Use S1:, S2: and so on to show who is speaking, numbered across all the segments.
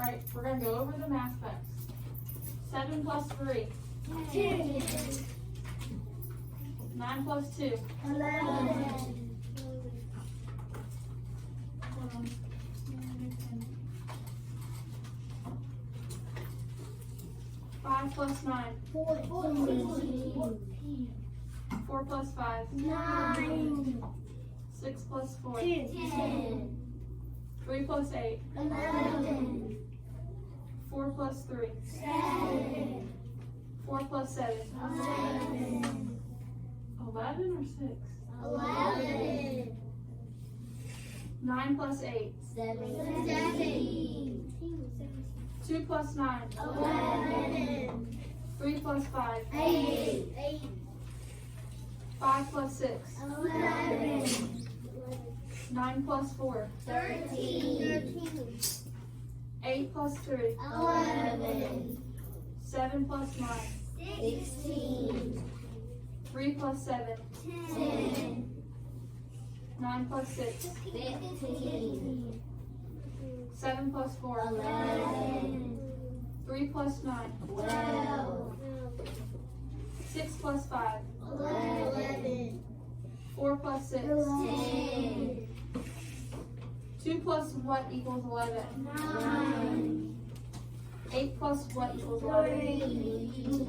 S1: Alright, we're going to go over the math facts. 7 plus 3.
S2: 10.
S1: 9 plus 2.
S2: 11.
S1: 5 plus 9.
S2: 14.
S1: 4 plus 5.
S2: 9.
S1: 6 plus 4.
S2: 10.
S1: 3 plus 8.
S2: 11.
S1: 4 plus 3.
S2: 7.
S1: 4 plus 7.
S2: 11.
S1: 11 or 6?
S2: 11.
S1: 9 plus 8.
S2: 17.
S1: 2 plus 9.
S2: 11.
S1: 3 plus 5.
S2: 8.
S1: 5 plus 6.
S2: 11.
S1: 9 plus 4.
S2: 13.
S1: 8 plus 3.
S2: 11.
S1: 7 plus 9.
S2: 16.
S1: 3 plus 7.
S2: 10.
S1: 9 plus 6.
S2: 15.
S1: 7 plus 4.
S2: 11.
S1: 3 plus 9.
S2: 12.
S1: 6 plus 5.
S2: 11.
S1: 4 plus 6.
S2: 10.
S1: 2 plus what equals 11?
S2: 9.
S1: 8 plus what equals 11?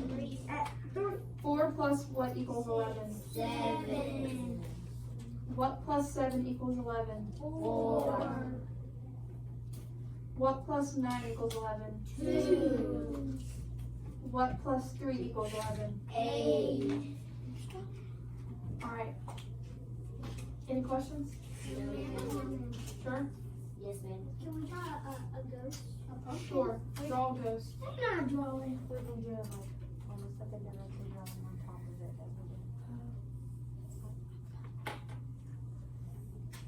S1: 4 plus what equals 11?
S2: 7.
S1: What plus 7 equals 11?
S2: 4.
S1: What plus 9 equals 11?
S2: 2.
S1: What plus 3 equals 11?
S2: 8.
S1: Alright. Any questions? Sure?
S2: Yes, ma'am. Can we draw a ghost?
S1: Sure. Draw a ghost.
S2: I'm not drawing.
S3: We can do it like almost like a directly drawing on top of it as we do.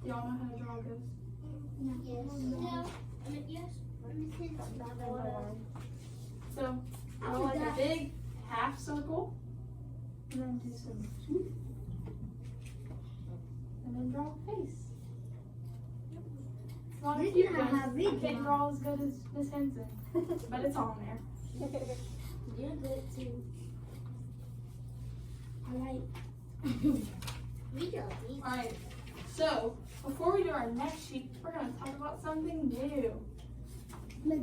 S1: Do y'all know how to draw a ghost?
S2: Yes. No. I mean, yes.
S1: So, draw like a big half circle, and then do some, and then draw a face. It's not
S2: This
S1: cute,
S2: is
S1: guys.
S2: how we
S1: I can't
S2: draw.
S1: draw as good as Miss Henson, but it's on there.
S2: You're good too. Alright. We draw these.
S1: Alright, so before we do our next sheet, we're going to talk about something new. Is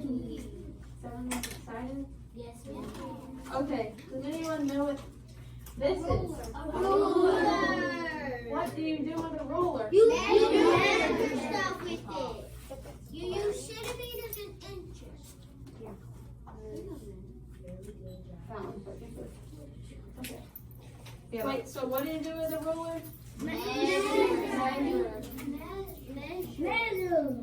S1: everyone excited?
S2: Yes, ma'am.
S1: Okay, does anyone know what this is?
S2: A ruler.
S1: What do you do with a ruler?
S2: You measure stuff with it. You use centimeters and inches.
S1: Okay.
S3: Yeah.
S1: Wait, so what do you do with a ruler?
S2: Measure.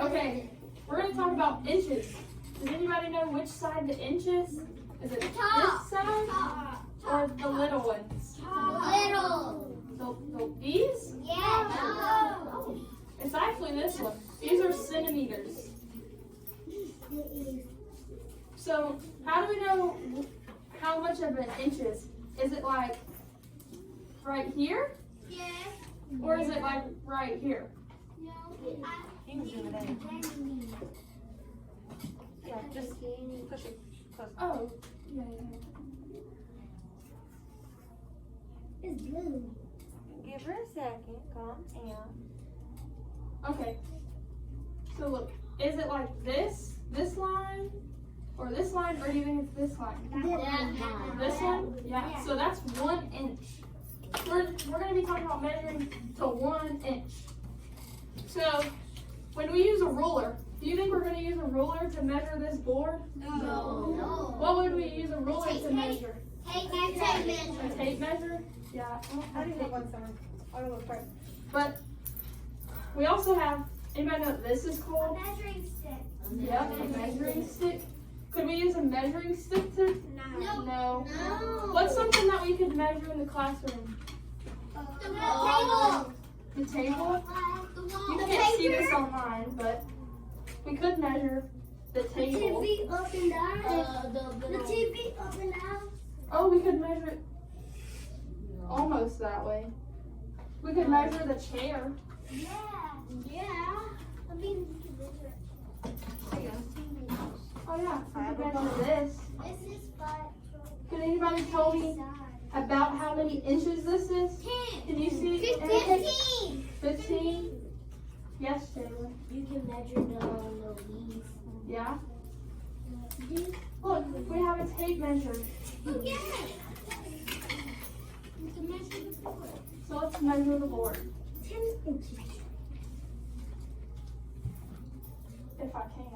S1: Okay, we're going to talk about inches. Does anybody know which side the inch is? Is it
S2: Top.
S1: this side or the little ones?
S2: Little.
S1: These?
S2: Yeah.
S1: It's actually this one. These are centimeters. So how do we know how much of an inch is? Is it like right here?
S2: Yeah.
S1: Or is it like right here?
S2: No.
S3: You can zoom it in. Yeah, just push it close.
S1: Oh, yeah.
S2: It's blue.
S3: Give her a second. Calm down.
S1: Okay. So look, is it like this line, or this line, or do you think it's this line? This one? Yeah. So that's 1 inch. We're gonna be talking about measuring to 1 inch. So when we use a ruler, do you think we're gonna use a ruler to measure this board?
S2: No.
S1: What would we use a ruler to measure?
S2: Tape
S1: A
S2: measure.
S1: tape measure? Yeah.
S3: I do have one somewhere. I'll go look for it.
S1: But we also have. Anybody know what this is called?
S2: Measuring stick.
S1: Yep, a measuring stick. Could we use a measuring stick to?
S2: No.
S1: No.
S2: No.
S1: What's something that we could measure in the classroom?
S2: The table.
S1: The table?
S2: The wall.
S1: You can't see this online, but we could measure the table.
S2: TV up and down. The TV up and down.
S1: Oh, we could measure it almost that way. We could measure the chair.
S2: Yeah. Yeah. I mean, we can measure it.
S1: There you go. Oh yeah, we could measure this.
S2: This is 5.
S1: Can anybody tell me about how many inches this is?
S2: 10.
S1: Can you see?
S2: 15.
S1: 15? Yes, Jalen.
S2: You can measure the leaves.
S1: Yeah? Look, we have a tape measure.
S2: Oh, yeah. You can measure the board.
S1: So let's measure the board.
S2: 10 inches.
S1: If I can.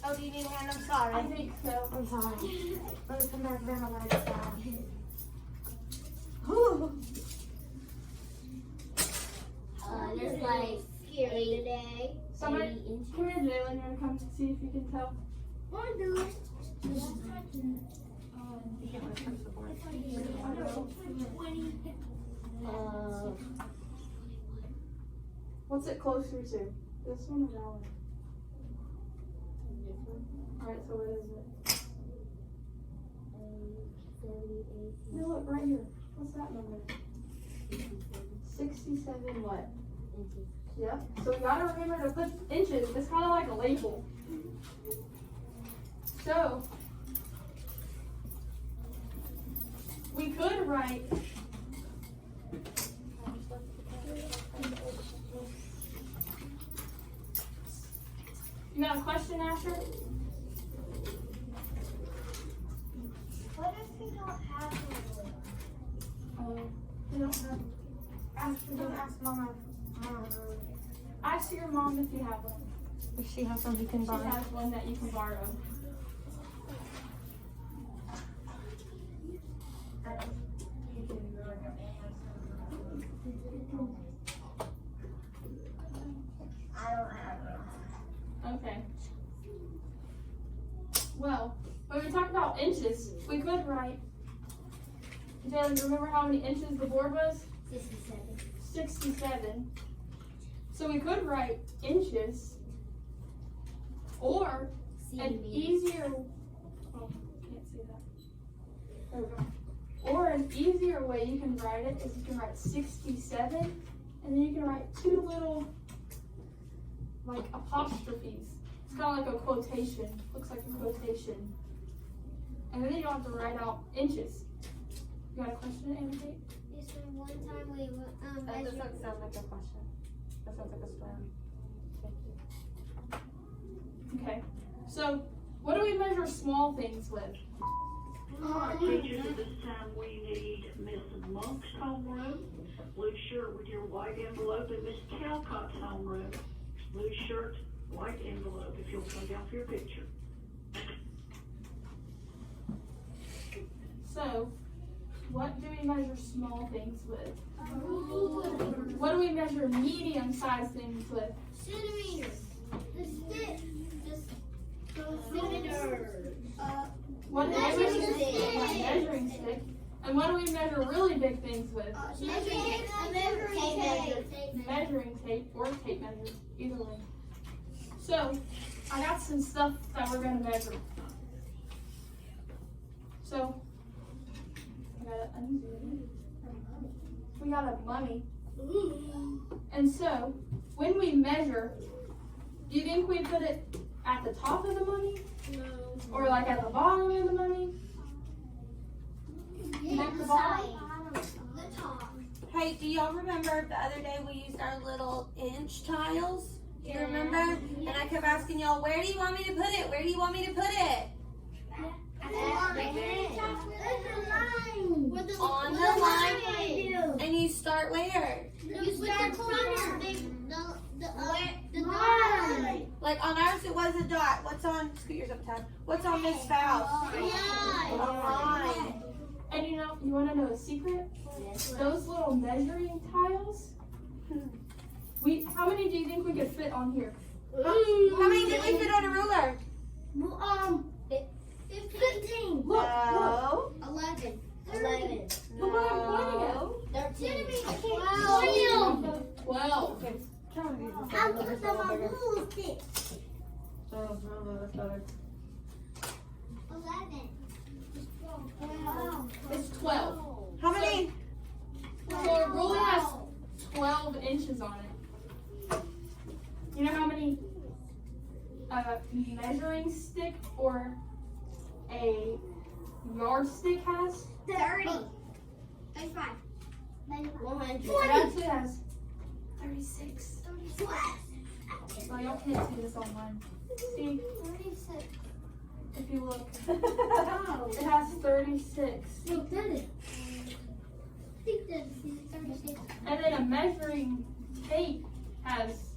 S3: Oh, do you need a hand? I'm
S1: I
S3: sorry.
S1: think so.
S3: I'm sorry. Let me come back around on my side.
S2: It's like scary today.
S1: Somebody, come here, Jalen. You want to come see if you can tell?
S2: Or do it.
S3: You can't really touch the board.
S1: What's it closer to? This one or that one? Alright, so what is it? No, look right here. What's that number? 67 what? Yep. So we gotta remember to put inches. It's kind of like a label. So we could write. You got a question, Asher?
S2: What if we don't have one?
S1: We don't have.
S3: Ask Mama.
S1: Ask your mom if you have one.
S3: If she has some you can
S1: She
S3: borrow.
S1: has one that you can borrow.
S2: I don't have one.
S1: Okay. Well, when we talk about inches, we could write. Jalen, remember how many inches the board was?
S2: 67.
S1: 67. So we could write inches, or an easier. Oh, can't see that. There we go. Or an easier way you can write it is you can write 67, and then you can write two little, like apostrophes. It's kind of like a quotation. Looks like a quotation. And then you don't have to write out inches. You got a question, Amy Kate?
S2: This one time we
S3: That
S2: measured.
S3: doesn't sound like a question. That sounds like a story.
S1: Okay. So, what do we measure small things with?
S4: Our teachers at this time, we need Miss Monk's homeroom, blue shirt with your white envelope, and Miss Calcott's homeroom, blue shirt, white envelope, if you'll come down for your picture.
S1: So, what do we measure small things with? What do we measure medium-sized things with?
S2: Centimeters. The stick. The centimeters.
S1: What do we
S2: Measuring
S1: measure?
S2: stick.
S1: Measuring stick. And what do we measure really big things with? Measuring tape or tape measure, either way. So, I got some stuff that we're gonna measure. So, I gotta undo it. We got a money. And so, when we measure, do you think we put it at the top of the money?
S2: No.
S1: Or like at the bottom of the money? At the bottom?
S2: The top.
S3: Hey, do y'all remember the other day we used our little inch tiles? Do you remember? And I kept asking y'all, where do you want me to put it? Where do you want me to put it? On the line. And you start where?
S2: You start corner. The line.
S3: Like on ours it was a dot. What's on, scoot yours up tab. What's on Miss Faust? A line.
S1: And you know, you wanna know a secret? Those little measuring tiles, how many do you think we could fit on here?
S3: How many did we fit on a ruler?
S2: 15.
S1: Look,
S3: No.
S2: 11.
S1: look what I'm pointing at.
S2: 13. 12.
S1: 12.
S2: I'll put them on blue sticks.
S3: Oh, no, that's better.
S2: 11.
S1: It's 12.
S3: How many?
S1: So a ruler has 12 inches on it. You know how many a measuring stick or a yardstick has?
S2: 30. That's fine. 100.
S1: It actually has 36.
S2: 36.
S1: So y'all can't see this online. See,
S2: 36.
S1: if you look,
S2: Oh.
S1: it has 36.
S2: Look, did it? I think that's 36.
S1: And then a measuring tape has,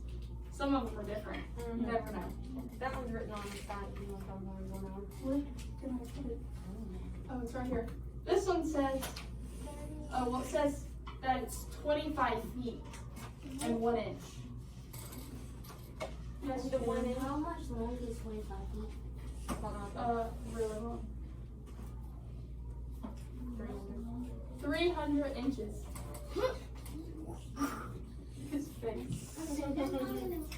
S1: some of them are different. You never know.
S3: That one's written on the side if you want on one on.
S1: Where can I put it? Oh, it's right here. This one says, well, it says that it's 25 feet and 1 inch. Yes, the 1 inch.
S2: How much long is 25 feet?
S1: Really long. 300 inches. His face.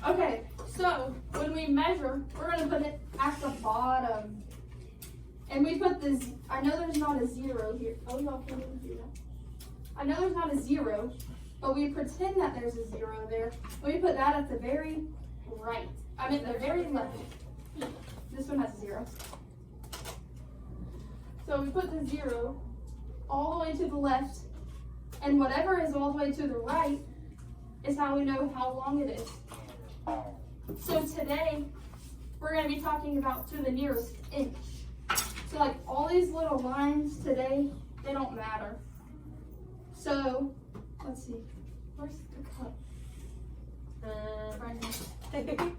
S1: Okay, so when we measure, we're gonna put it at the bottom. And we put this, I know there's not a 0 here. Oh, y'all can't even see that. I know there's not a 0, but we pretend that there's a 0 there. We put that at the very right. I mean, the very left. This one has a 0. So we put the 0 all the way to the left, and whatever is all the way to the right is how we know how long it is. So today, we're going to be talking about to the nearest inch. So like all these little lines today, they don't matter. So, let's see, where's the cup? Right here.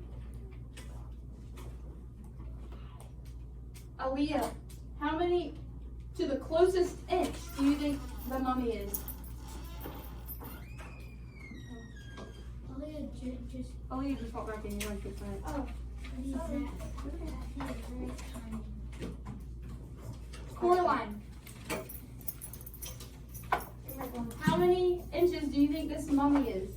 S1: Aaliyah, how many to the closest inch do you think the mummy is?
S3: Aaliyah just walked back in. You want to find it.
S1: Oh,
S2: Sorry.
S1: Coraline. How many inches do you think this mummy is?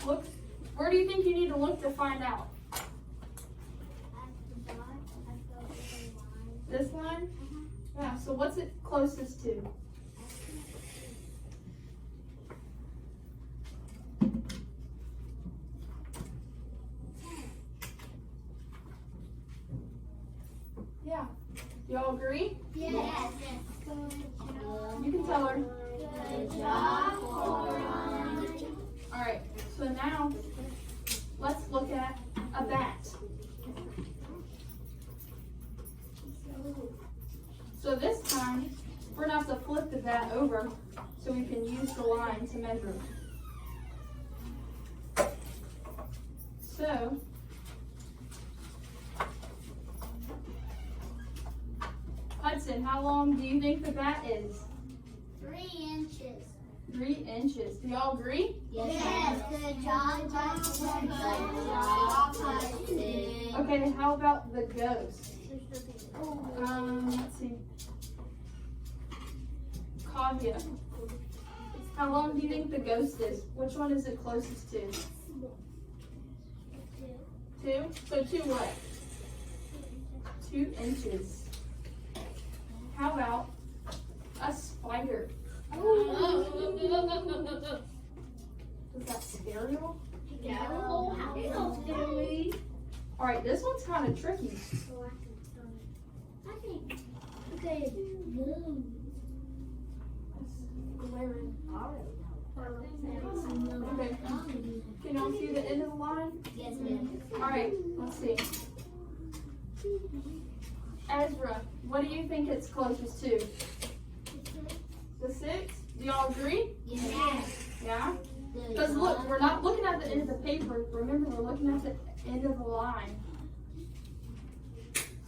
S1: Look, where do you think you need to look to find out? This line? Yeah, so what's it closest to? Yeah. Y'all agree?
S2: Yes.
S1: You can tell her.
S2: Good job, Coraline.
S1: Alright, so now let's look at a bat. So this time, we're gonna have to flip the bat over so we can use the line to measure. So, Hudson, how long do you think the bat is?
S2: 3 inches.
S1: 3 inches. Do y'all agree?
S2: Yes. Good job, Hudson.
S1: Okay, how about the ghost? Let's see. Kavya, how long do you think the ghost is? Which one is it closest to? 2? So 2 what? 2 inches. How about a spider? Does that scare you? Alright, this one's kind of tricky.
S2: Okay.
S1: Glaring. Okay. Can y'all see the end of the line?
S2: Yes, ma'am.
S1: Alright, let's see. Ezra, what do you think it's closest to? The 6? Do y'all agree?
S2: Yes.
S1: Yeah? Because look, we're not looking at the end of the paper. Remember, we're looking at the end of the line.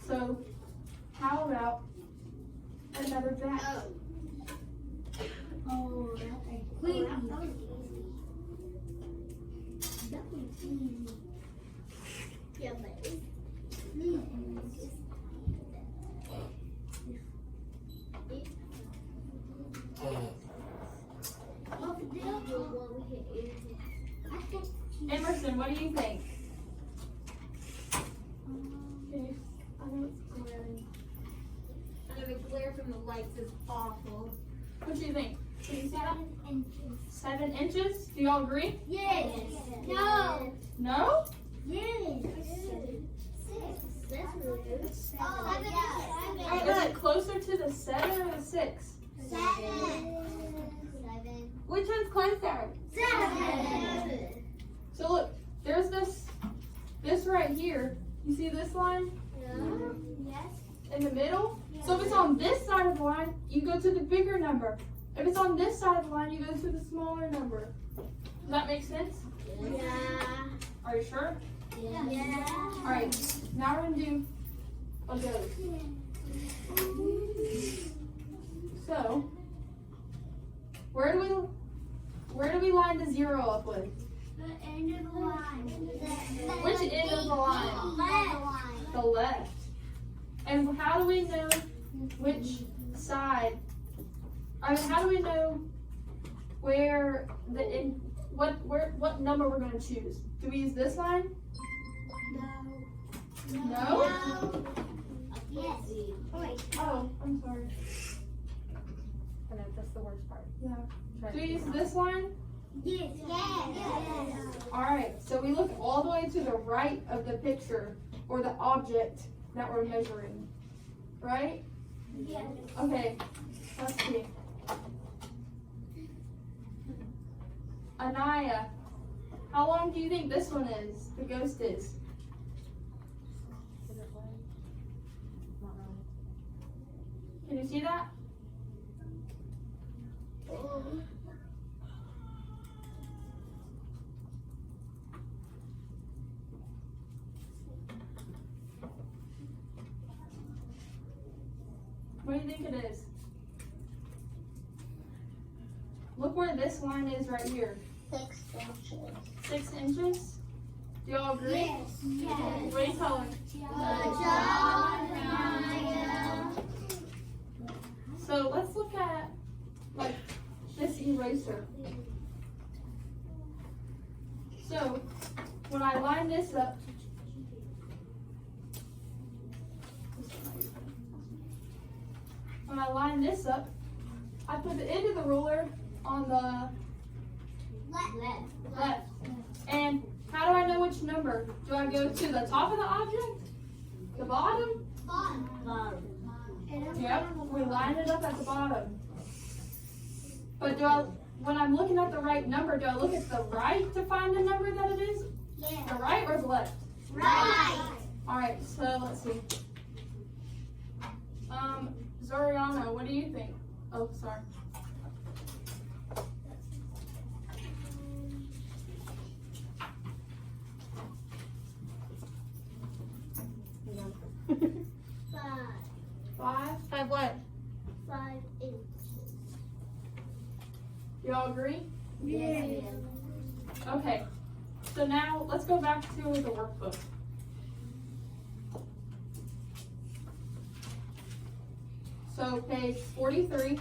S1: So, how about another bat?
S2: Oh, that was easy. That was easy. Yeah, but
S1: Emerson, what do you think?
S3: Okay, I know it's glaring. I know the glare from the lights is awful.
S1: What do you think? Can you see that?
S2: 7 inches.
S1: 7 inches. Do y'all agree?
S2: Yes. No.
S1: No?
S2: Yes. 6. That's really good.
S3: Alright,
S1: Is it
S3: look.
S1: closer to the 7 or the 6?
S2: 7.
S3: Which one's closer?
S2: 7.
S1: So look, there's this right here. You see this line
S2: Yes.
S1: in the middle? So if it's on this side of the line, you go to the bigger number. If it's on this side of the line, you go to the smaller number. Does that make sense?
S2: Yeah.
S1: Are you sure?
S2: Yeah.
S1: Alright, now we're gonna do a ghost. So, where do we line the 0 up with?
S2: The end of the line.
S1: Which end of the line? The left. And how do we know which side? I mean, how do we know where what number we're going to choose? Do we use this line? No?
S2: Yes. Wait.
S1: Oh, I'm sorry.
S3: I know, that's the worst part.
S1: Yeah. Do we use this line?
S2: Yes. Yes.
S1: Alright, so we look all the way to the right of the picture or the object that we're measuring. Right?
S2: Yes.
S1: Okay, let's see. Anaya, how long do you think this one is? The ghost is?
S3: Is it right? Not really.
S1: Can you see that? What do you think it is? Look where this line is right here.
S2: 6 inches.
S1: 6 inches? Do y'all agree?
S2: Yes. Yes.
S1: What are you calling? So let's look at like this eraser. So when I line this up, I put the end of the ruler on the left. And how do I know which number? Do I go to the top of the object? The bottom? Yep, we line it up at the bottom. But when I'm looking at the right number, do I look at the right to find the number that it is? The right or the left?
S2: Right.
S1: Alright, so let's see. Zoriano, what do you think? Oh, sorry. Five?
S3: 5 what?
S2: 5 inches.
S1: Y'all agree?
S2: Yes.
S1: Okay. So now let's go back to the workbook. So page 43.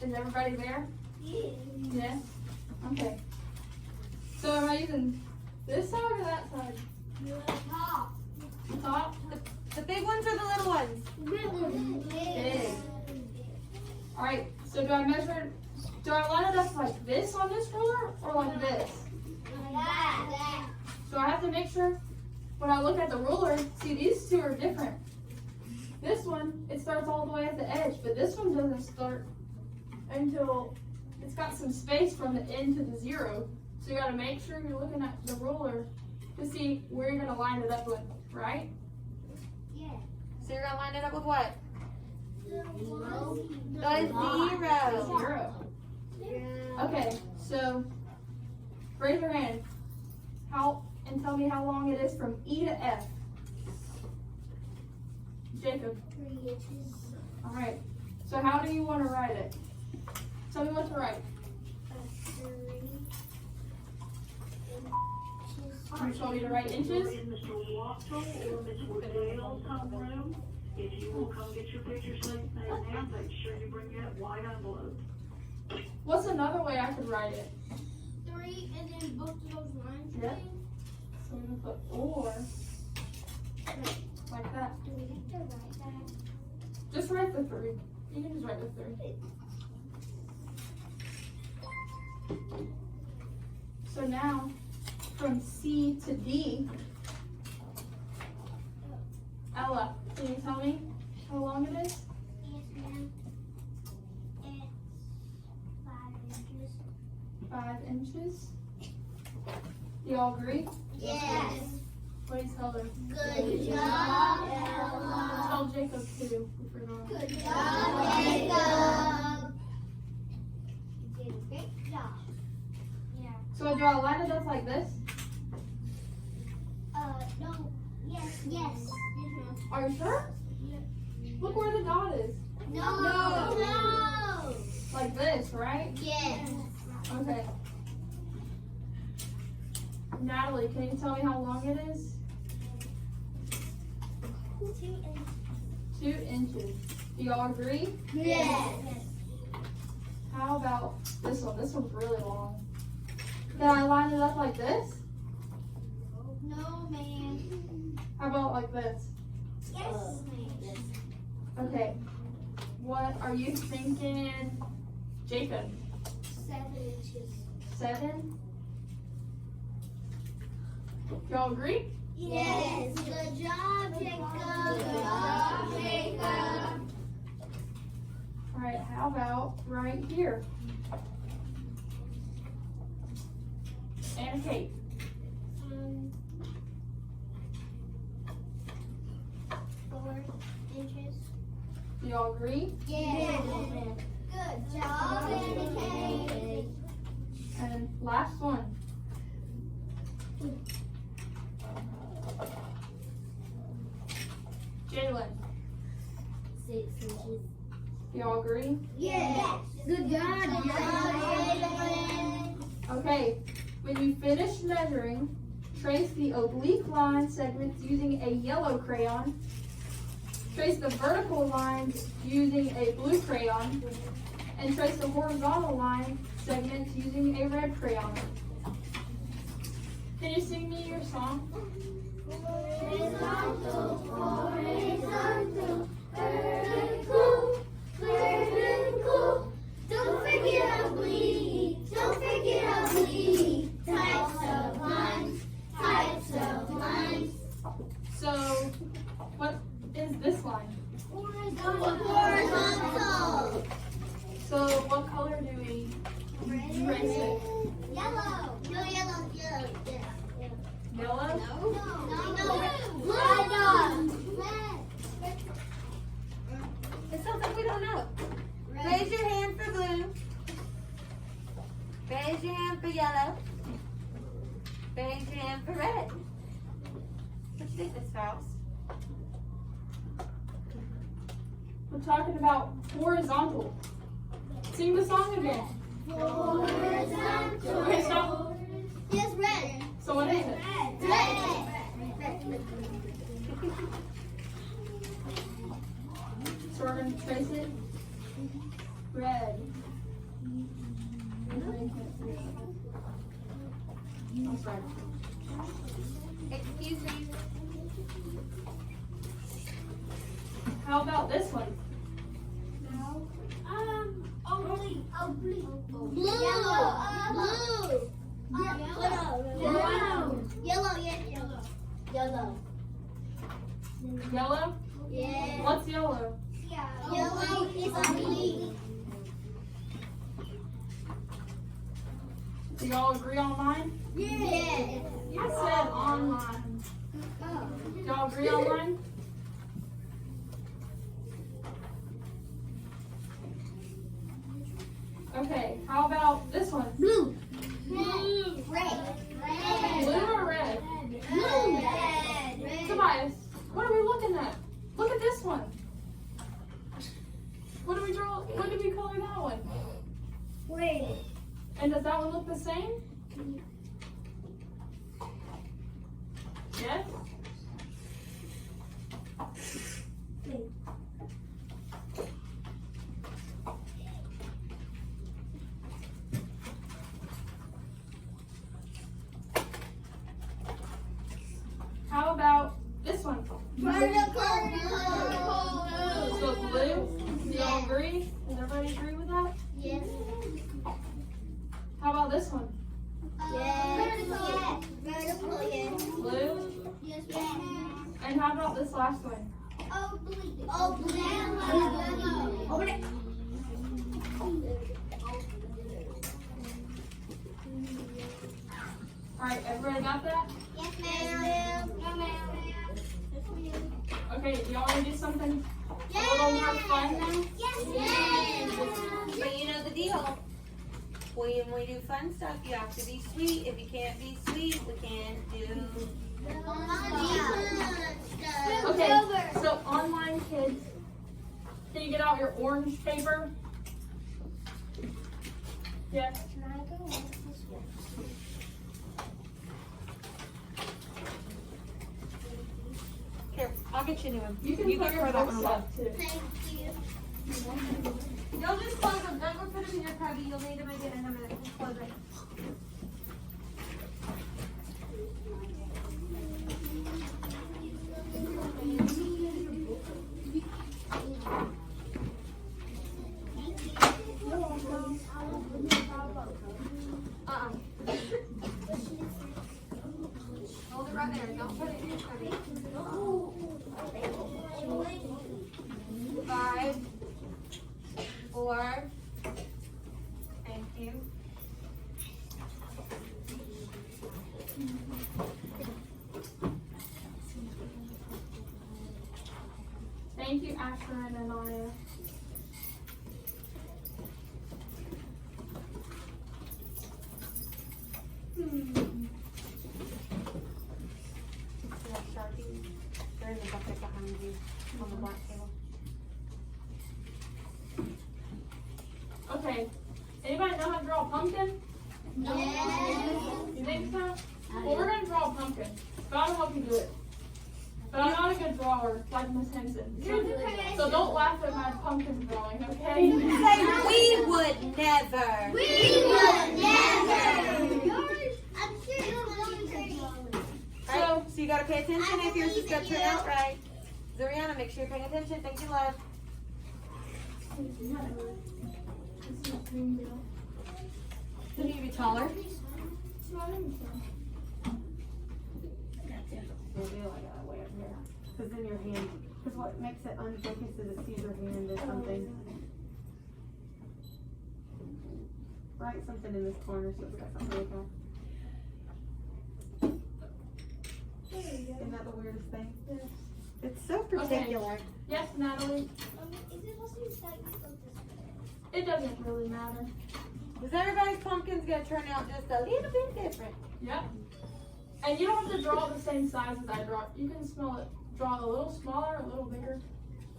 S1: Is everybody there? Yes? Okay. So am I using this side or that side?
S2: Top.
S1: The top?
S3: The big ones or the little ones?
S1: Big. Alright, so do I line it up like this on this ruler or like this? So I have to make sure when I look at the ruler, see these two are different. This one, it starts all the way at the edge, but this one doesn't start until it's got some space from the end to the 0. So you gotta make sure you're looking at the ruler to see where you're gonna line it up with, right?
S3: So you're gonna line it up with what? The 0.
S1: 0. Okay, so raise your hand. And tell me how long it is from E to F. Jacob.
S2: 3 inches.
S1: All right. So how do you want to write it? Tell me what to write.
S2: 3
S1: You just want me to write inches?
S4: In Mr. Watson or Miss Waddell's homeroom, if you will come get your pictures taken now, make sure you bring that white envelope.
S1: What's another way I could write it?
S2: 3 and then both of those lines.
S1: Yep. So I'm gonna put or Like that. Just write the 3. You can just write the 3. So now, from C to D, Ella, can you tell me how long it is?
S2: Yes, ma'am. It's 5 inches.
S1: 5 inches. Do y'all agree?
S2: Yes.
S1: What do you tell her?
S2: Good job, Ella.
S1: Tell Jacob too. We forgot.
S2: Good job, Jacob. You did a great job. Yeah.
S1: So do I line it up like this?
S2: No. Yes. Yes.
S1: Are you sure? Look where the dot is.
S2: No. No.
S1: Like this, right?
S2: Yes.
S1: Okay. Natalie, can you tell me how long it is? 2 inches. Do y'all agree?
S2: Yes.
S1: How about this one? This one's really long. Can I line it up like this?
S2: No, ma'am.
S1: How about like this?
S2: Yes, ma'am.
S1: Okay. What are you thinking, Jacob?
S2: 7 inches.
S1: 7? Y'all agree?
S2: Yes. Good job, Jacob. Good job, Jacob.
S1: Alright, how about right here? Anna Kate.
S2: 4 inches.
S1: Do y'all agree?
S2: Yes. Good job, Anna.
S1: And last one. Jalen.
S2: 6 inches.
S1: Do y'all agree?
S2: Yes. Good job, Jalen.
S1: Okay. When you finish measuring, trace the oblique line segments using a yellow crayon. Trace the vertical lines using a blue crayon. And trace the horizontal line segments using a red crayon. Can you sing me your song?
S2: Horizontal, horizontal, vertical, vertical. Don't forget oblique, don't forget oblique. Types of lines, types of lines.
S1: So, what is this line?
S2: Horizontal.
S1: So, what color do we trace it?
S2: Yellow. No, yellow, yellow, yeah.
S1: Yellow?
S2: No. Red.
S3: It sounds like we don't know. Raise your hand for blue. Raise your hand for yellow. Raise your hand for red. What do you think, Miss Faust?
S1: We're talking about horizontal. Sing the song again.
S2: Horizontal.
S1: Okay, stop.
S2: Yes, red.
S1: So what is it?
S2: Red.
S1: So we're going to trace it. Red. I'm sorry.
S3: Excuse me.
S1: How about this one?
S2: Oblique. Blue. Blue. Yellow.
S1: Yellow?
S2: Yeah.
S1: What's yellow?
S2: Yellow is oblique.
S1: Do y'all agree on mine?
S2: Yes.
S1: I said online. Do y'all agree on mine? Okay, how about this one?
S2: Blue. Red.
S1: Blue or red?
S2: Blue.
S1: Tobias, what are we looking at? Look at this one. What did we draw? What did we color that one?
S2: Red.
S1: And does that one look the same? Yes? How about this one? agree? Does everybody agree with that?
S2: Yes.
S1: How about this one?
S2: Yes. Vertical, yes.
S1: Blue.
S2: Yes, yes.
S1: And how about this last one?
S2: Open it.
S1: Alright, everybody got that?
S2: Yes, ma'am. No, ma'am.
S1: Okay, do y'all want to do something a little more fun now?
S2: Yes.
S3: But you know the deal. When we do fun stuff, you have to be sweet. If you can't be sweet, we can't do.
S1: Okay, so online kids, can you get out your orange paper? Yes.
S3: Here, I'll get you a new one.
S1: You can
S3: You
S1: put
S3: can
S1: your
S3: throw that
S1: books
S3: one away.
S1: up too.
S2: Thank you.
S3: You'll just close them. Don't go put them in your cubby. You'll need them again in a minute. Just close it. Hold it right there. Don't put it in your cubby. 5, 4. Thank you.
S1: Thank you, Asher and Anaya.
S3: Sharpie. They're in the bucket behind you on the black table.
S1: Okay, anybody know how to draw a pumpkin? You think so? Well, we're going to draw a pumpkin. But I'll help you do it. But I'm not a good drawer, like Miss Henson. So don't laugh at my pumpkin drawing, okay?
S3: Say, we would never.
S2: We would never. I'm sure it's pretty.
S3: Right, so you gotta pay attention if yours is gonna turn out right. Zariana, make sure you're paying attention. Thank you, love. So you need to be taller. Because then your hand, because what makes it unfocused is it sees your hand or something. Write something in this corner so it's got something to look at. Isn't that the weirdest thing?
S1: Yes.
S3: It's so particular.
S1: Yes, Natalie. It doesn't really matter.
S3: Because everybody's pumpkin's gonna turn out just a little bit different.
S1: Yep. And you don't have to draw the same size as I draw. You can draw a little smaller, a little bigger.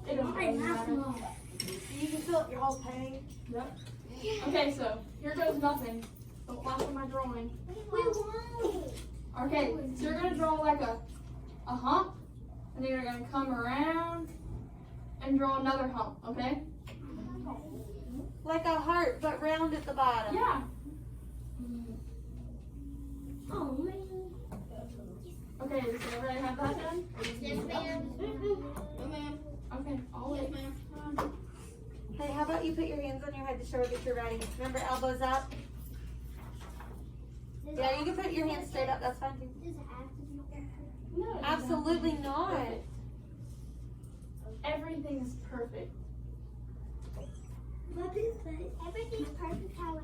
S1: It doesn't really matter.
S3: You can fill up your whole page.
S1: Yep. Okay, so here goes nothing. Don't laugh at my drawing. Okay, so you're gonna draw like a hump, and then you're gonna come around and draw another hump, okay?
S3: Like a heart, but round at the bottom.
S1: Yeah.
S2: Oh, man.
S1: Okay, so everybody have that done?
S2: Yes, ma'am. No, ma'am.
S1: Okay, I'll wait.
S2: Yes, ma'am.
S3: Hey, how about you put your hands on your head to show that you're ready? Remember, elbows up. Yeah, you can put your hands straight up. That's fine too.
S2: Does it have to be perfect?
S1: No, it
S3: Absolutely
S1: doesn't.
S3: not.
S1: Perfect. Everything is perfect.
S2: What is that? Everything's perfect how it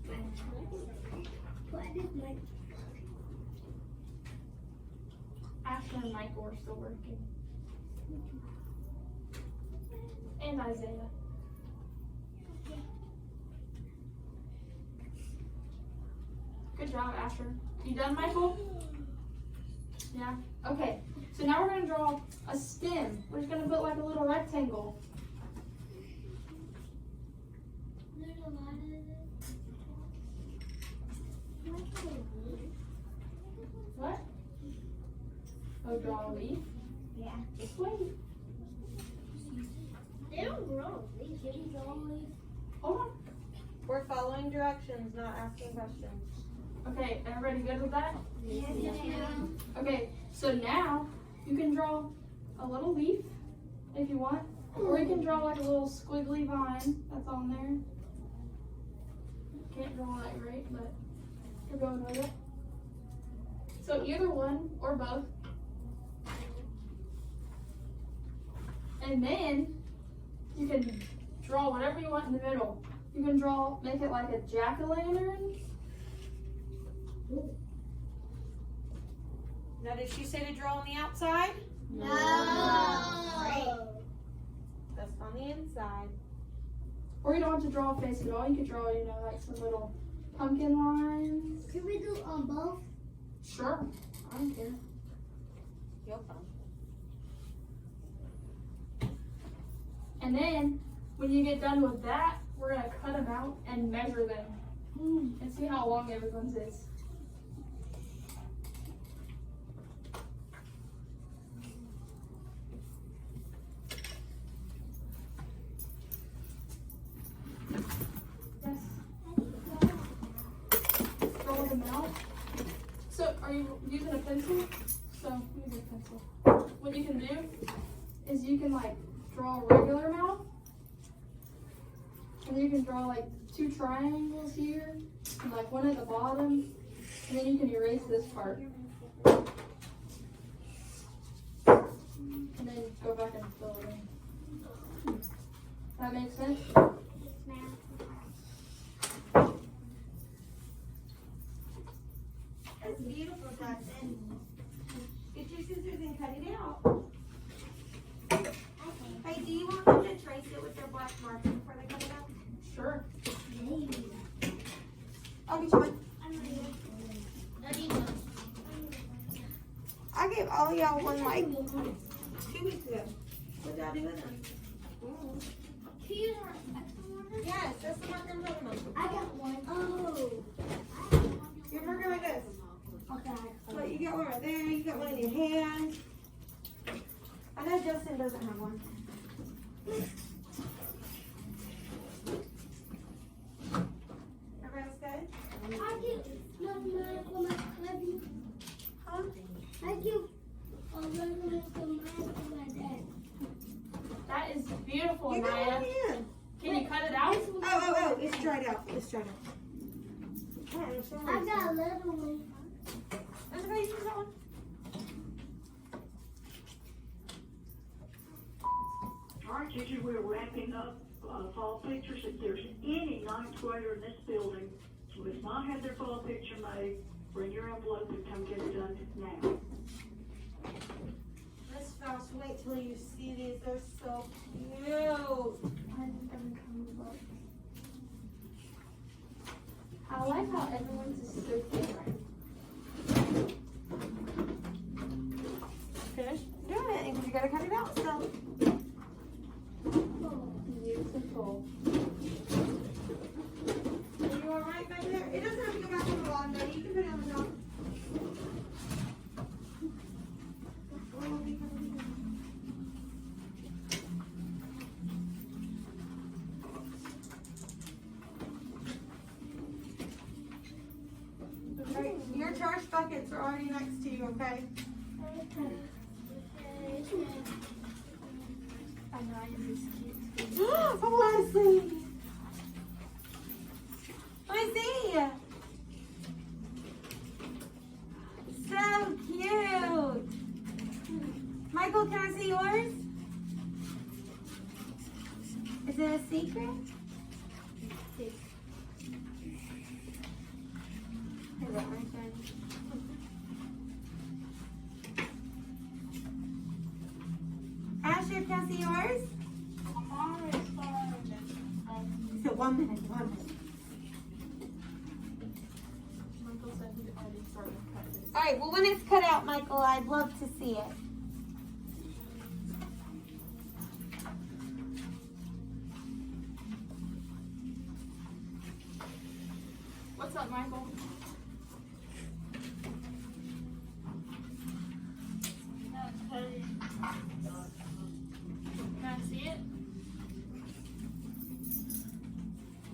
S2: is. What is my...
S1: Asher and Michael are still working. And Isaiah. Good job, Asher. You done, Michael? Yeah? Okay. So now we're going to draw a stem. We're just going to put like a little rectangle.
S2: There's a lot of it.
S1: What? Oh, draw a leaf?
S2: Yeah.
S1: Just wait.
S2: They don't grow. They can draw leaves.
S1: Hold on.
S3: We're following directions, not asking questions.
S1: Okay, everybody good with that?
S2: Yes, ma'am.
S1: Okay, so now you can draw a little leaf if you want, or you we can draw like a little squiggly vine that's on there. Can't draw that great, but we're going with it. So either one or both. And then you can draw whatever you want in the middle. You can draw, make it like a jack-o'-lantern.
S3: Now, did she say to draw on the outside?
S2: No.
S3: That's on the inside.
S1: Or you don't have to draw a face at all. You could draw, you know, like some little pumpkin lines.
S2: Can we do on both?
S1: Sure. I don't care.
S3: You're fine.
S1: And then, when you get done with that, we're going to cut them out and measure them. And see how long everyone's is. Yes. Roll them out. So, are you using a pencil? So, use a pencil. What you can do is you can like draw a regular mouth. And you can draw like 2 triangles here, and like one at the bottom, and then you can erase this part. And then go back and fill it in. That makes sense?
S3: That's beautiful, Dustin. Get your scissors and cut it out. Hey, do you want them to trace it with their black marker before they cut it out?
S1: Sure.
S3: I'll get you one. I gave all y'all one like 2 weeks ago. What did y'all do with them? Yes, that's the marker I'm talking about.
S2: I got one. Oh.
S3: Your marker like this.
S2: Okay.
S3: Look, you got one right there. You got one in your hand. I know Justin doesn't have one. Everyone's good?
S2: I give mine for my cousin.
S3: Huh?
S2: I give a little for mine for my dad.
S1: That is beautiful,
S3: You got
S1: Maya.
S3: one in.
S1: Can you cut it out?
S3: Oh, it's dried out. It's dried out.
S2: I got a little one.
S3: That's okay, you can got one.
S4: All right, teachers, we're wrapping up fall pictures. If there's any ninth grader in this building who has not had their fall picture made, bring your envelope and come get it done now.
S3: Miss Faust, wait till you see these. They're so cute.
S1: I like how everyone's is so different.
S3: Finish doing it, and you gotta cut it out still.
S1: Beautiful.
S3: Are you alright back there? It doesn't have to go back on the lawn, though. You can put it on the top. Okay, your trash buckets are already next to you, okay?
S1: I know I use this cute.
S3: Leslie! Leslie! So cute! Michael, can I see yours? Is it a secret? Here you go, my friend. Asher, can I see yours? So 1 minute, 1 minute.
S1: Michael said he already started cutting.
S3: All right, well, when it's cut out, Michael, I'd love to see it.
S1: What's up, Michael? Can I see it?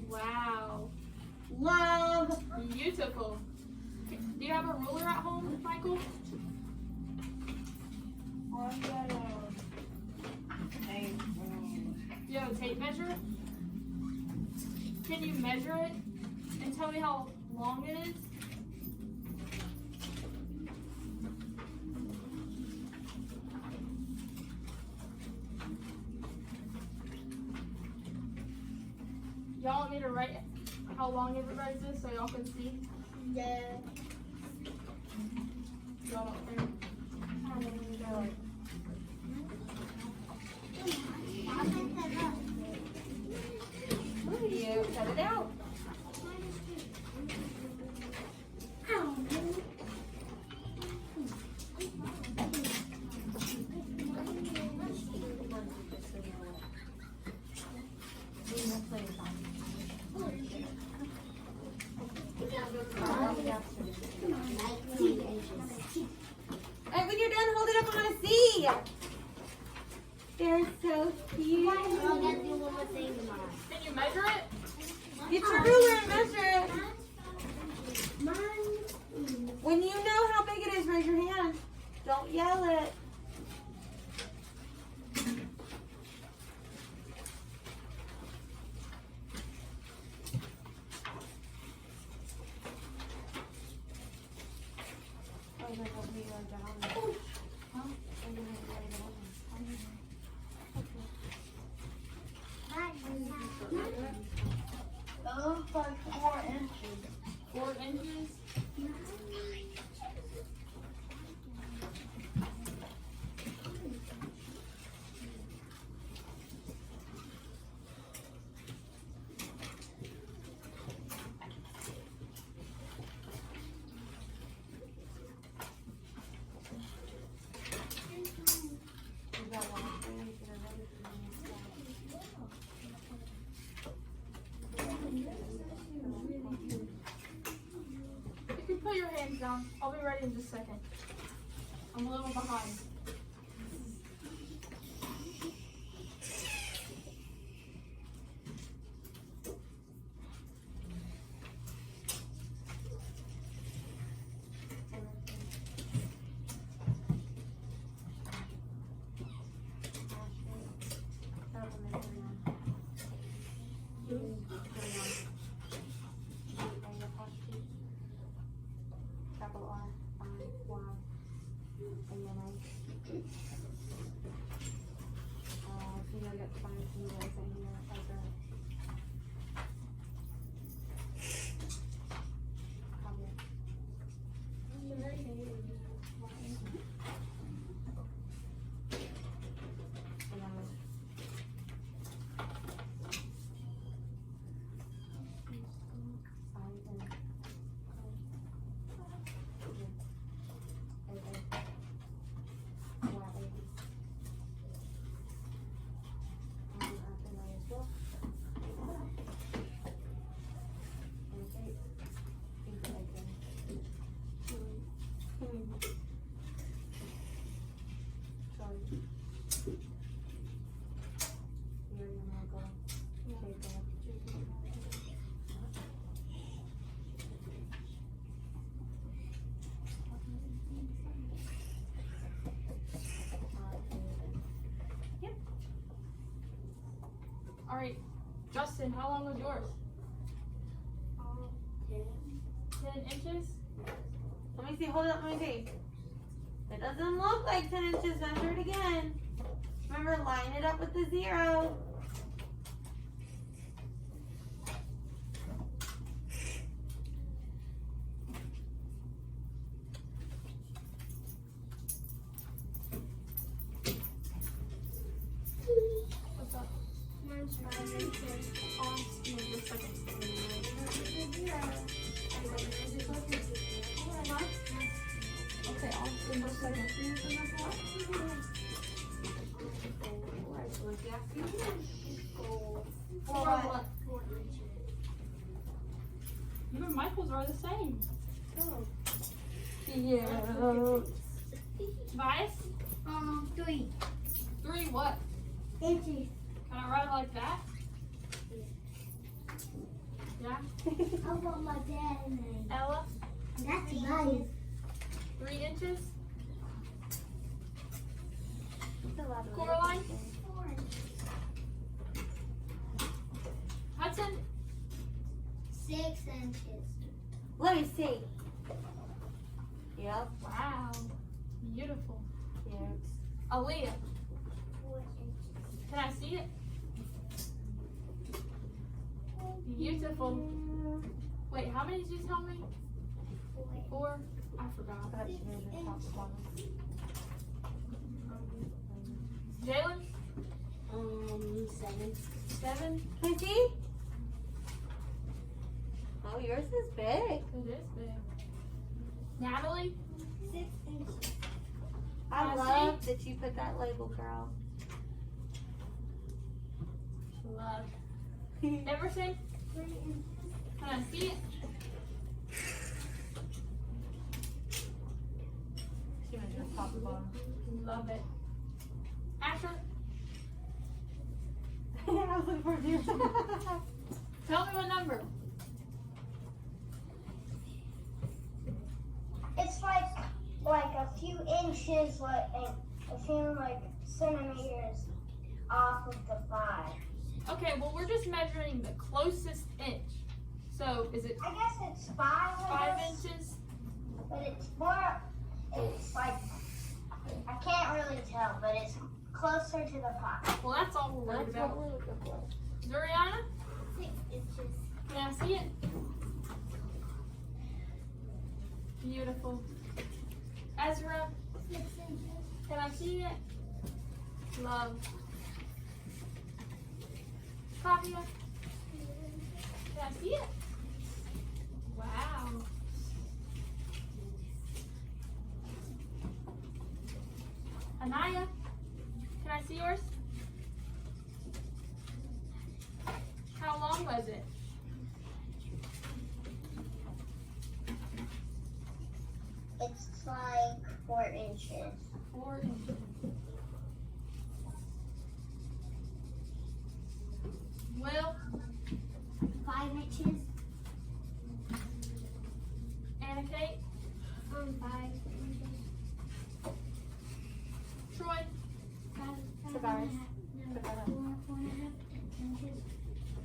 S1: Wow.
S3: Love.
S1: Beautiful. Do you have a ruler at home, Michael? You have a tape measure? Can you measure it and tell me how long it is? Y'all want me to write how long everybody's is so y'all can see?
S2: Yeah.
S1: Y'all don't think?
S3: You cut it out. And when you're done, hold it up. I want to see. They're so cute.
S2: Can
S1: Can you measure it?
S3: Get your ruler and measure it. When you know how big it is, raise your hand. Don't yell it.
S2: Those like 4 inches.
S1: 4 inches? You can put your hands down. I'll be ready in just a second. I'm a little behind.
S5: Capital R, Y, A-N-A. You know, that's fine. You guys in here as a comment.
S1: All right, Justin, how long was yours? 10 inches?
S3: Let me see. Hold it up. Let me see. It doesn't look like 10 inches. Measure it again. Remember, line it up with the 0.
S1: What's up?
S2: Mine's 5 inches.
S1: Maybe a second. Okay, I'll send a second.
S3: For what?
S2: 4 inches.
S1: You and Michael's are the same.
S3: Yeah.
S1: Vice?
S2: 3
S1: 3 what?
S2: inches.
S1: Can I write it like that? Yeah?
S2: I want my dad's name.
S1: Ella?
S2: That's nice.
S1: 3 inches?
S5: It's a lot of
S1: Coraline?
S2: 4 inches. inches.
S3: Let me see. Yep.
S1: Wow. Beautiful.
S3: Cute.
S1: Aaliyah,
S2: 4 inches.
S1: can I see it? Beautiful. Wait, how many did you tell me? 4? I forgot.
S5: But she made the top one.
S1: Jalen?
S2: 7.
S1: 7?
S3: Can I see? Oh, yours is big.
S1: It is big. Natalie?
S2: 6 inches.
S3: I
S1: Can I
S3: love that you put that label, girl.
S1: Love. Emerson?
S2: 3 inches.
S1: Can I see it?
S5: She made the top and bottom.
S1: Love it. Asher?
S3: I was looking for you.
S1: Tell me what number.
S2: It's like a few inches, like a few centimeters off of the 5.
S1: Okay, well, we're just measuring the closest inch. So, is it
S2: I guess it's 5. I
S1: 5
S2: guess,
S1: inches?
S2: but it's more. It's like I can't really tell, but it's closer to the 5.
S1: Well, that's all we're worried
S3: That's what
S1: about.
S3: we're looking for.
S1: Zuriana?
S2: 6 inches.
S1: Can I see it? Beautiful. Ezra?
S2: 6 inches.
S1: Can I see it? Love. Fabia? Can I see it? Wow. Anaya? Can I see yours? How long was it?
S2: It's like 4 inches.
S1: 4 inches. Will?
S2: 5 inches.
S1: Anna Kate?
S2: 5 inches.
S1: Troy?
S5: 4.5
S2: inches.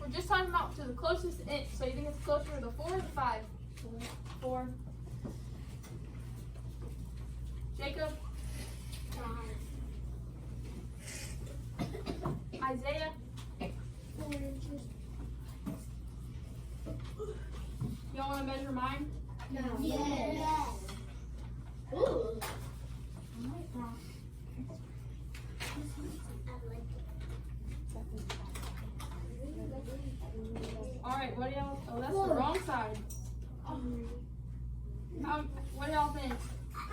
S1: We're just talking about to the closest inch. So you think it's closer to the 4 or the 5? 4. Jacob?
S2: 5.
S1: Isaiah?
S2: 4 inches.
S1: Y'all want to measure mine?
S2: No. Yes. Ooh.
S1: Alright, what do y'all, oh, that's the wrong side. What do y'all think?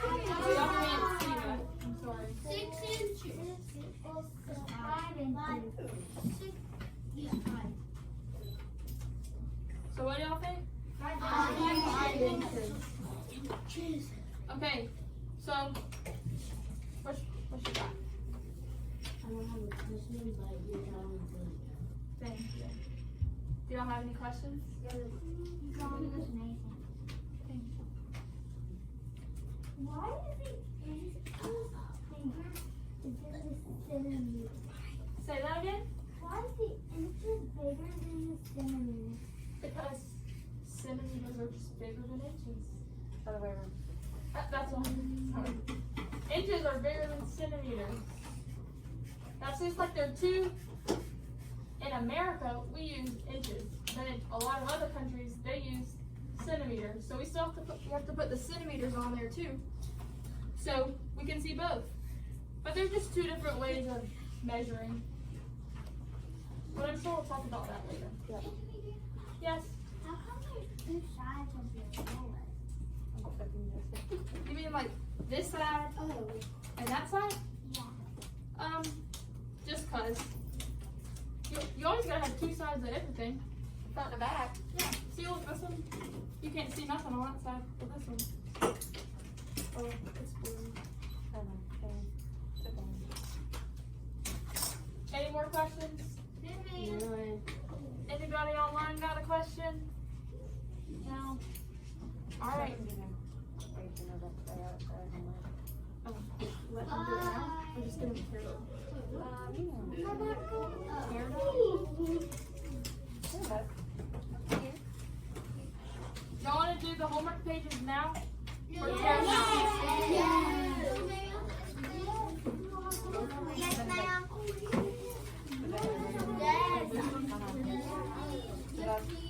S1: Y'all can't see that. I'm sorry.
S2: 6 inches. 5 inches. 6. Yeah, 5.
S1: So what do y'all think?
S2: 5
S1: inches. Okay, so what you got?
S2: I don't have a question, but you're telling me.
S1: Thank you. Do y'all have any questions?
S2: Your drawing was amazing.
S1: Thank you.
S2: Why is the inch bigger than the centimeter?
S1: Say that again?
S2: Why is the inches bigger than the centimeter?
S1: Because centimeters are just bigger than inches.
S5: Other way around.
S1: That's all. Sorry. Inches are bigger than centimeters. That's just like they're two. In America, we use inches. Then in a lot of other countries, they use centimeters. So we still have to put the centimeters on there too. So we can see both. But they're just two different ways of measuring. But I'm sure we'll talk about that later.
S5: Yeah.
S2: How
S1: Yes.
S2: come there's 2 sides of your wallet?
S5: I'm expecting this.
S1: You mean like this side
S2: Oh,
S1: and that side?
S2: yeah.
S1: Just cause. You always gotta have 2 sides of everything.
S3: Front and back.
S1: Yeah. See, look, this one, you can't see nothing on that side, but this one. Oh, it's blue.
S5: I don't know. Okay. It's okay.
S1: Any more questions? Anybody online got a question? No? Alright. Oh, let them do it now? I'm just gonna hear it. the homework pages now? Or
S2: Yes.
S1: tear them out?
S2: Yes, ma'am.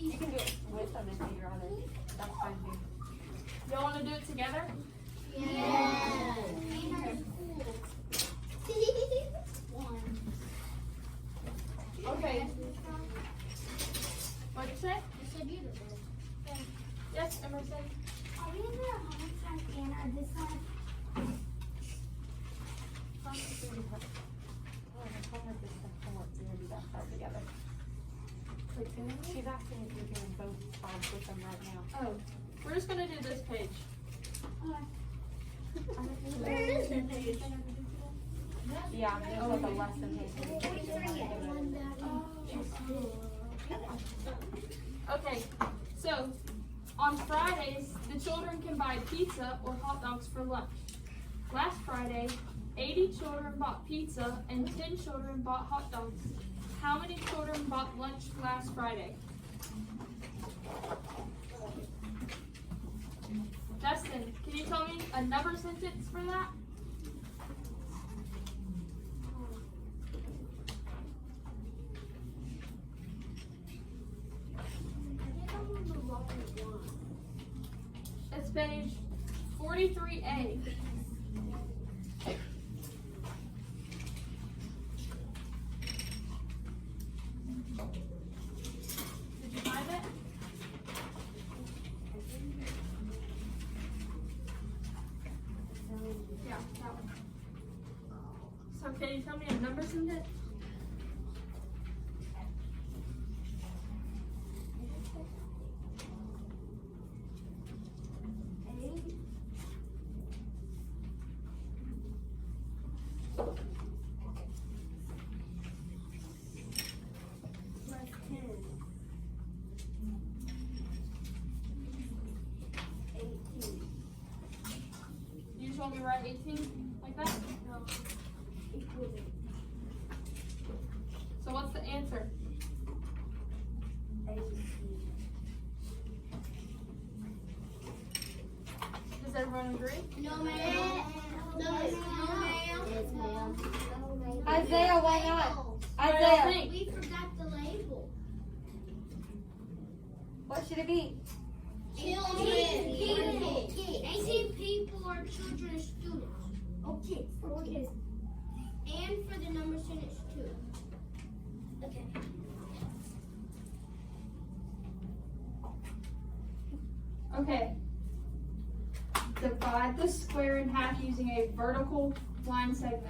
S5: You can do it with them if you'd rather. That's fine too.
S1: Y'all want to do it together? Okay. What'd you say? Yes, Emerson.
S2: Are we in the homework side and on this side?
S5: Together. She's asking if you're doing both sides with them right now.
S1: Oh, we're just gonna do this page.
S5: Yeah, there's like a lesson page.
S1: Okay, so on Fridays, the children can buy pizza or hot dogs for lunch. Last Friday, 80 children bought pizza and 10 children bought hot dogs. How many children bought lunch last Friday? Justin, can you tell me a number sentence for that? It's page 43A. Did you find it? Yeah, that one. So can you tell me a number sentence? You just want me to write 18 like that? No. So what's the answer? Does everyone agree?
S2: No, ma'am. No, ma'am. Yes, ma'am.
S3: Isaiah, why not?
S1: What do y'all
S3: Isaiah,
S1: think?
S2: We forgot the label.
S3: what should it be?
S2: Children. 18 people are children or students. Oh, kids. Okay. And for the number sentence too. Okay.
S1: Okay. Divide the square in half using a vertical line segment.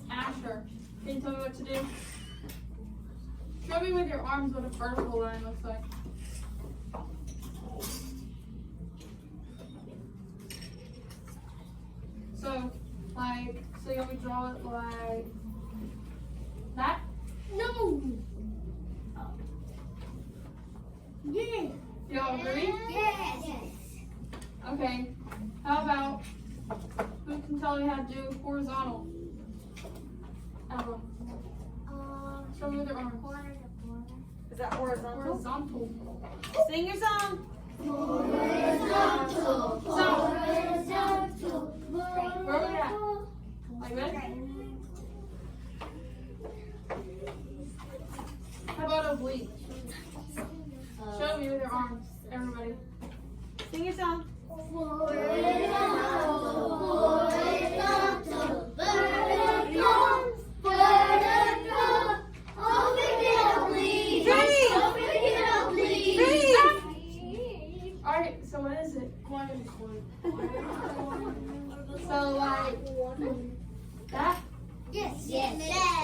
S1: Asher, can you tell me what to do? Show me with your arms what a vertical line looks like. So you want me to draw it like that?
S2: No. Yeah.
S1: Y'all agree?
S2: Yes.
S1: Okay. How about who can tell me how to do horizontal? Show me with your arms.
S3: Is that horizontal?
S1: Horizontal.
S3: Sing your song.
S2: Horizontal.
S1: So,
S2: Horizontal.
S1: where are we at? Like this? How about oblique? Show me with your arms, everybody.
S3: Sing your song.
S1: Alright, so what is it? So like that?
S2: Yes.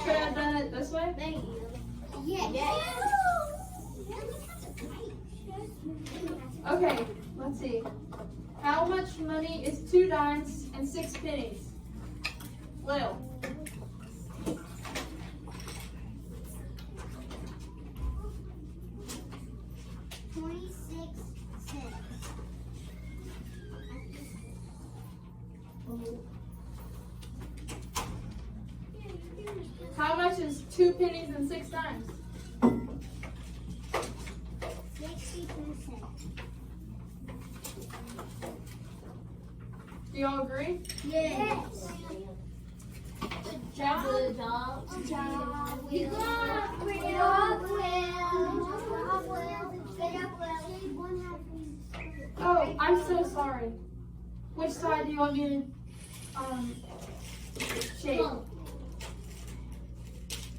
S1: Could I have done it this way?
S2: Yes.
S1: Okay, let's see. How much money is 2 dimes and 6 pennies? Lil. How much is 2 pennies and 6 dimes?
S2: 50%.
S1: Do y'all agree?
S2: Yes.
S1: Good job.
S2: Good job. Good job. Good job.
S1: Oh, I'm so sorry. Which side do you want me to shake?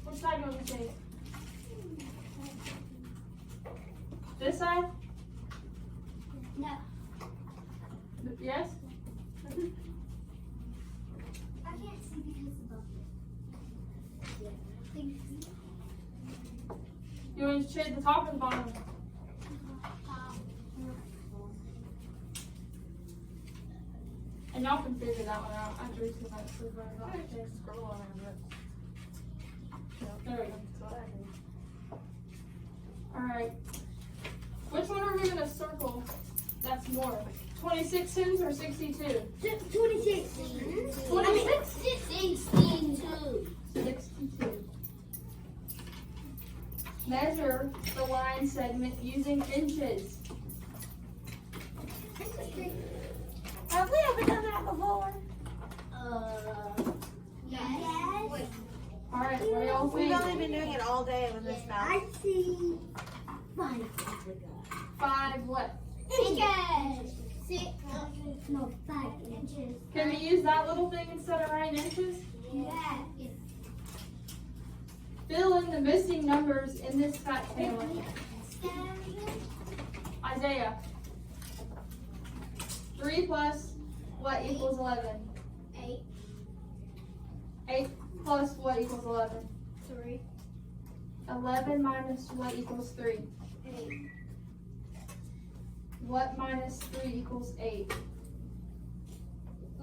S1: Which side do you want me to shake? This side?
S2: No.
S1: Yes?
S2: I can't see because of the
S1: You want me to shade the top or the bottom? And y'all can figure that one out. I drew too much for the scroll on it. There we go. Alright. Which one are we going to circle that's more? 26 tens or 62?
S2: 26.
S1: 26?
S2: 62.
S1: 62. Measure the line segment using inches.
S3: Have we ever done that before?
S2: Yes.
S1: Alright, what do y'all
S3: We've
S1: think?
S3: only been doing it all day with this stuff.
S2: I see 5.
S1: 5 what?
S2: Inches. 6. No, 5 inches.
S1: Can we use that little thing instead of writing inches?
S2: Yeah.
S1: Fill in the missing numbers in this fact family. Isaiah. 3 plus what equals 11?
S2: 8.
S1: 8 plus what equals 11?
S2: 3.
S1: 11 minus what equals 3?
S2: 8.
S1: What minus 3 equals 8?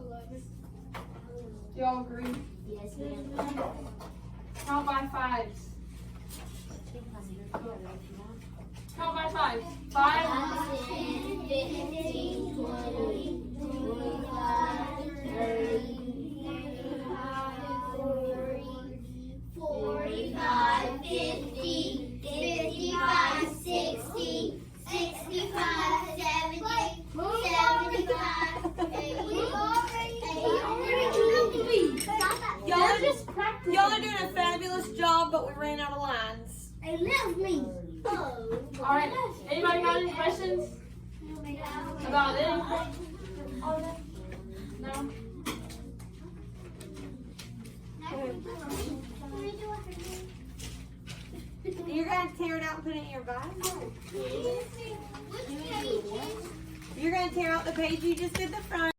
S2: 11.
S1: Do y'all agree?
S2: Yes, ma'am.
S1: Count by fives. Count by fives. 5.
S2: 10, 15, 20, 25, 30, 45, 50, 55, 60, 65, 70, 75, 80.
S3: Y'all are doing a fabulous job, but we ran out of lines.
S2: I love me.
S1: Alright. Anybody got any questions about anything? No?
S3: You're going to tear it out and put it in your bag? You're going to tear out the page you just did the front.